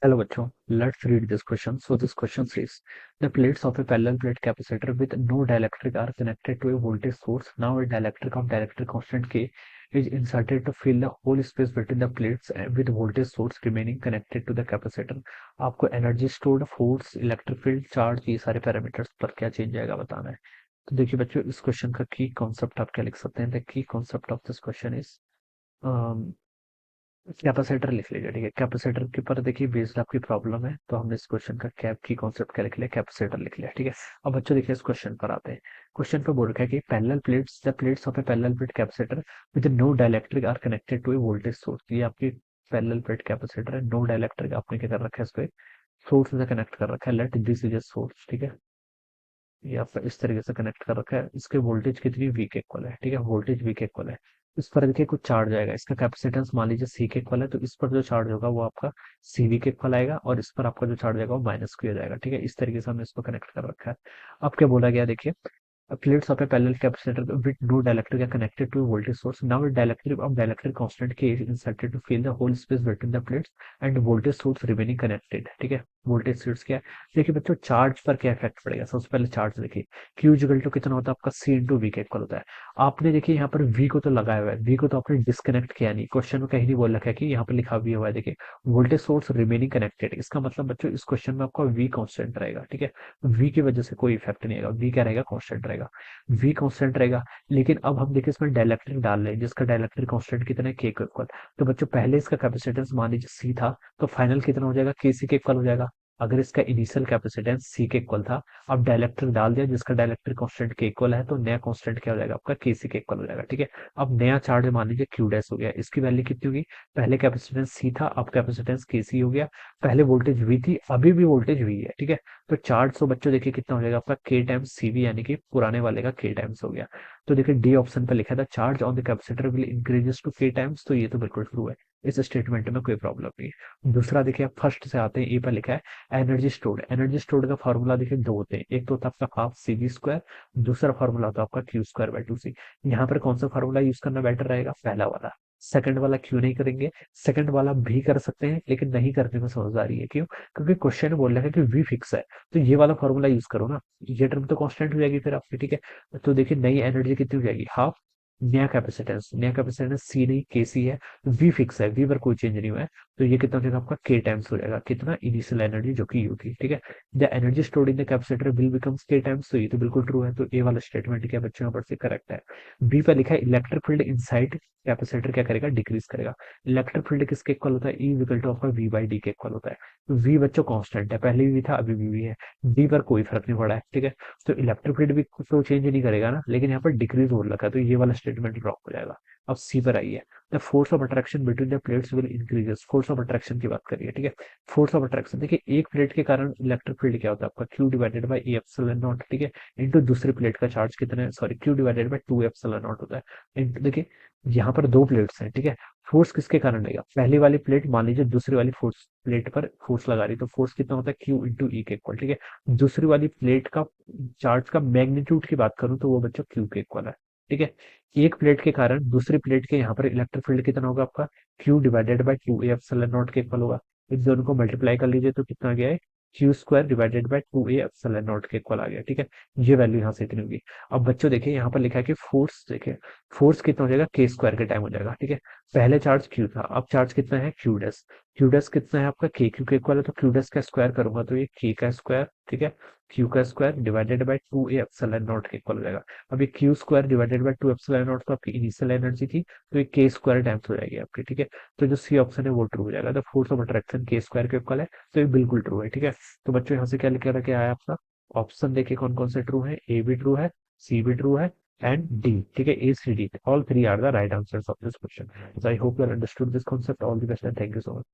Hello बच्चों, let's read this question. So this question says, the plates of a parallel plate capacitor with no dielectric are connected to a voltage source. Now a dielectric of dielectric constant K is inserted to fill the whole space between the plates with voltage source remaining connected to the capacitor. आपको energy stored, force, electric field, charge, ये सारे parameters पर क्या change आएगा बताना है। तो देखिए बच्चों, इस क्वेश्चन का की कॉन्सेप्ट आप क्या लिख सकते हैं। The key concept of this question is capacitor लिख लीजिए। ठीक है, कैपेसिटर के ऊपर देखिए बेस्ड आपकी प्रॉब्लम है, तो हमने इस क्वेश्चन का कैप की कॉन्सेप्ट क्या लिख लिया, कैपेसिटर लिख लिया। ठीक है, अब बच्चों देखिए इस क्वेश्चन पर आते हैं। क्वेश्चन पर बोल रखा है कि parallel plates, the plates of a parallel plate capacitor with no dielectric are connected to a voltage source. ये आपकी पैरेलल प्लेट कैपेसिटर है, नो डाइलेक्ट्रिक आपने क्या कर रखा है, इसको सोर्स से कनेक्ट कर रखा है। Let this is a source. ठीक है, ये आपका इस तरीके से कनेक्ट कर रखा है। इसके वोल्टेज कितनी, वी के इक्वल है। ठीक है, वोल्टेज वी के इक्वल है। इस पर देखिए कुछ चार्ज आएगा, इसका कैपेसिटेंस मान लीजिए सी के इक्वल है, तो इस पर जो चार्ज होगा वो आपका सी वी के इक्वल आएगा, और इस पर आपका जो चार्ज आएगा वो माइनस क्यू आ जाएगा। ठीक है, इस तरीके से हमने इसको कनेक्ट कर रखा है। अब क्या बोला गया देखिए, plates of a parallel capacitor with no dielectric are connected to a voltage source. Now a dielectric constant K is inserted to fill the whole space between the plates and voltage source remaining connected. ठीक है, voltage source क्या है। देखिए बच्चों, charge पर क्या effect पड़ेगा। सबसे पहले चार्ज देखिए, Q इक्वल टू कितना होता है आपका, C इंटू वी के इक्वल होता है। आपने देखिए यहाँ पर V को तो लगाया हुआ है, V को तो आपने डिस्कनेक्ट किया नहीं, क्वेश्चन में कहीं नहीं बोल रखा है कि यहाँ पर लिखा भी हुआ है देखिए वोल्टेज सोर्स रिमेनिंग कनेक्टेड। इसका मतलब बच्चों इस क्वेश्चन में आपका V कांस्टेंट रहेगा। ठीक है, V की वजह से कोई इफेक्ट नहीं आएगा, V क्या रहेगा, कांस्टेंट रहेगा। वी कांस्टेंट रहेगा। लेकिन अब हम देखिए इसमें डाइलेक्ट्रिक डाल रहे हैं, जिसका डाइलेक्ट्रिक कांस्टेंट कितना है, के इक्वल। तो बच्चों पहले इसका कैपेसिटेंस मान लीजिए सी था, तो फाइनल कितना हो जाएगा, के सी के इक्वल हो जाएगा। अगर इसका इनिशियल कैपेसिटेंस सी के इक्वल था, अब डाइलेक्ट्रिक डाल दिया जिसका डाइलेक्ट्रिक कांस्टेंट के इक्वल है, तो नया कांस्टेंट क्या हो जाएगा आपका, के सी के इक्वल हो जाएगा। ठीक है, अब नया चार्ज मान लीजिए क्यू डैश हो गया, इसकी वैल्यू कितनी होगी, पहले कैपेसिटेंस सी था, अब कैपेसिटेंस के सी हो गया। पहले वोल्टेज वी थी, अभी भी वोल्टेज वी है। ठीक है, तो चार्ज तो बच्चों देखिए कितना हो जाएगा आपका, के टाइम्स सीवी, यानी कि पुराने वाले का के टाइम्स हो गया। तो देखिए डी ऑप्शन पे लिखा था charge on the capacitor will increases to k times, तो ये तो बिल्कुल ट्रू है, इस स्टेटमेंट में कोई प्रॉब्लम नहीं है। दूसरा देखिए, आप फर्स्ट से आते हैं, ए पर लिखा है एनर्जी स्टोर्ड। एनर्जी स्टोर्ड का फॉर्मूला देखिए दो होते हैं, एक तो होता है आपका हाफ सी वी स्क्वायर, दूसरा फॉर्मूला होता है आपका क्यू स्क्वायर बाय टू सी। यहाँ पर कौन सा फॉर्मूला यूज करना बेटर रहेगा, पहला वाला। सेकंड वाला क्यों नहीं करेंगे, सेकंड वाला भी कर सकते हैं लेकिन नहीं करने में समझदारी है, क्यों, क्योंकि क्वेश्चन बोल रहा है कि वी फिक्स है, तो ये वाला फॉर्मूला यूज करो ना, ये टर्म तो कांस्टेंट हो जाएगी फिर आपकी। ठीक है, तो देखिए नई एनर्जी कितनी हो जाएगी, हाफ। नया कैपेसिटेंस सी नहीं के सी है, वी फिक्स है, वी पर कोई चेंज नहीं हुआ है, तो ये कितना हो जाएगा आपका, के टाइम्स हो जाएगा, कितना, इनिशियल एनर्जी जो कि यू थी। ठीक है, the energy stored in the capacitor will becomes के टाइम्स, तो ये तो बिल्कुल ट्रू है, तो ए वाला स्टेटमेंट क्या बच्चों यहाँ पर से करेक्ट है। बी पर लिखा है इलेक्ट्रिक फील्ड इनसाइड कैपेसिटर क्या करेगा, डिक्रीज करेगा। इलेक्ट्रिक फील्ड किसके इक्वल होता है, ई इक्वल टू आपका वी बाई डी के इक्वल होता है। वी बच्चों कांस्टेंट है, पहले भी था अभी भी है, डी पर कोई फर्क नहीं पड़ा है। ठीक है, तो इलेक्ट्रिक फील्ड भी तो चेंज नहीं करेगा ना, लेकिन यहाँ पर डिक्रीज हो रखा है, तो ये वाला स्टेटमेंट ड्रॉप हो जाएगा। अब सी पर आइए, the force of attraction between the plates will increases. Force of attraction की बात करिए। ठीक है, फोर्स ऑफ अट्रैक्शन देखिए, एक प्लेट के कारण इलेक्ट्रिक फील्ड क्या होता है आपका, Q divided by A epsilon not. ठीक है, इनटू दूसरी प्लेट का चार्ज कितना है, sorry, Q divided by two epsilon not होता है। देखिए यहाँ पर दो प्लेट्स हैं। ठीक है, फोर्स किसके कारण रहेगा, पहली वाली प्लेट मान लीजिए दूसरी वाली फोर्स प्लेट पर फोर्स लगा रही, तो फोर्स कितना होता है, क्यू इंटू ई के इक्वल। ठीक है, दूसरी वाली प्लेट का चार्ज का मैग्नीट्यूड की बात करूं तो वो बच्चों क्यू के इक्वल है। ठीक है, एक प्लेट के कारण दूसरी प्लेट के यहाँ पर इलेक्ट्रिक फील्ड कितना होगा आपका, Q divided by two A epsilon not के इक्वल होगा। इन दोनों को मल्टीप्लाई कर लीजिए तो कितना आ गया है, Q square divided by two A epsilon not के इक्वल आ गया। ठीक है, ये वैल्यू यहाँ से इतनी होगी। अब बच्चों देखिए यहाँ पर लिखा है कि फोर्स, देखिए फोर्स कितना हो जाएगा, के स्क्वायर के टाइम हो जाएगा। ठीक है, पहले चार्ज क्यू था, अब चार्ज कितना है, क्यू डैश। क्यू डैश कितना है आपका, के क्यू के इक्वल है, तो क्यू डैश का स्क्वायर करूंगा तो ये के का स्क्वायर। ठीक है, क्यू का square divided by two A epsilon not के इक्वल हो जाएगा। अब ये Q square divided by two epsilon not तो आपकी इनिशियल एनर्जी थी, तो ये के स्क्वायर टाइम्स हो जाएगी आपकी। ठीक है, तो जो सी ऑप्शन है वो ट्रू हो जाएगा, तो फोर्स ऑफ अट्रैक्शन के स्क्वायर के इक्वल है, तो ये बिल्कुल ट्रू है। ठीक है, तो बच्चों यहाँ से क्या लिखा रखा आया आपका, ऑप्शन देखिए कौन कौन से ट्रू है, ए भी ट्रू है, सी भी ट्रू है, एंड डी। ठीक है, A C D, all three are the right answers of this question. So I hope you understood this concept. All the best and thank you so much.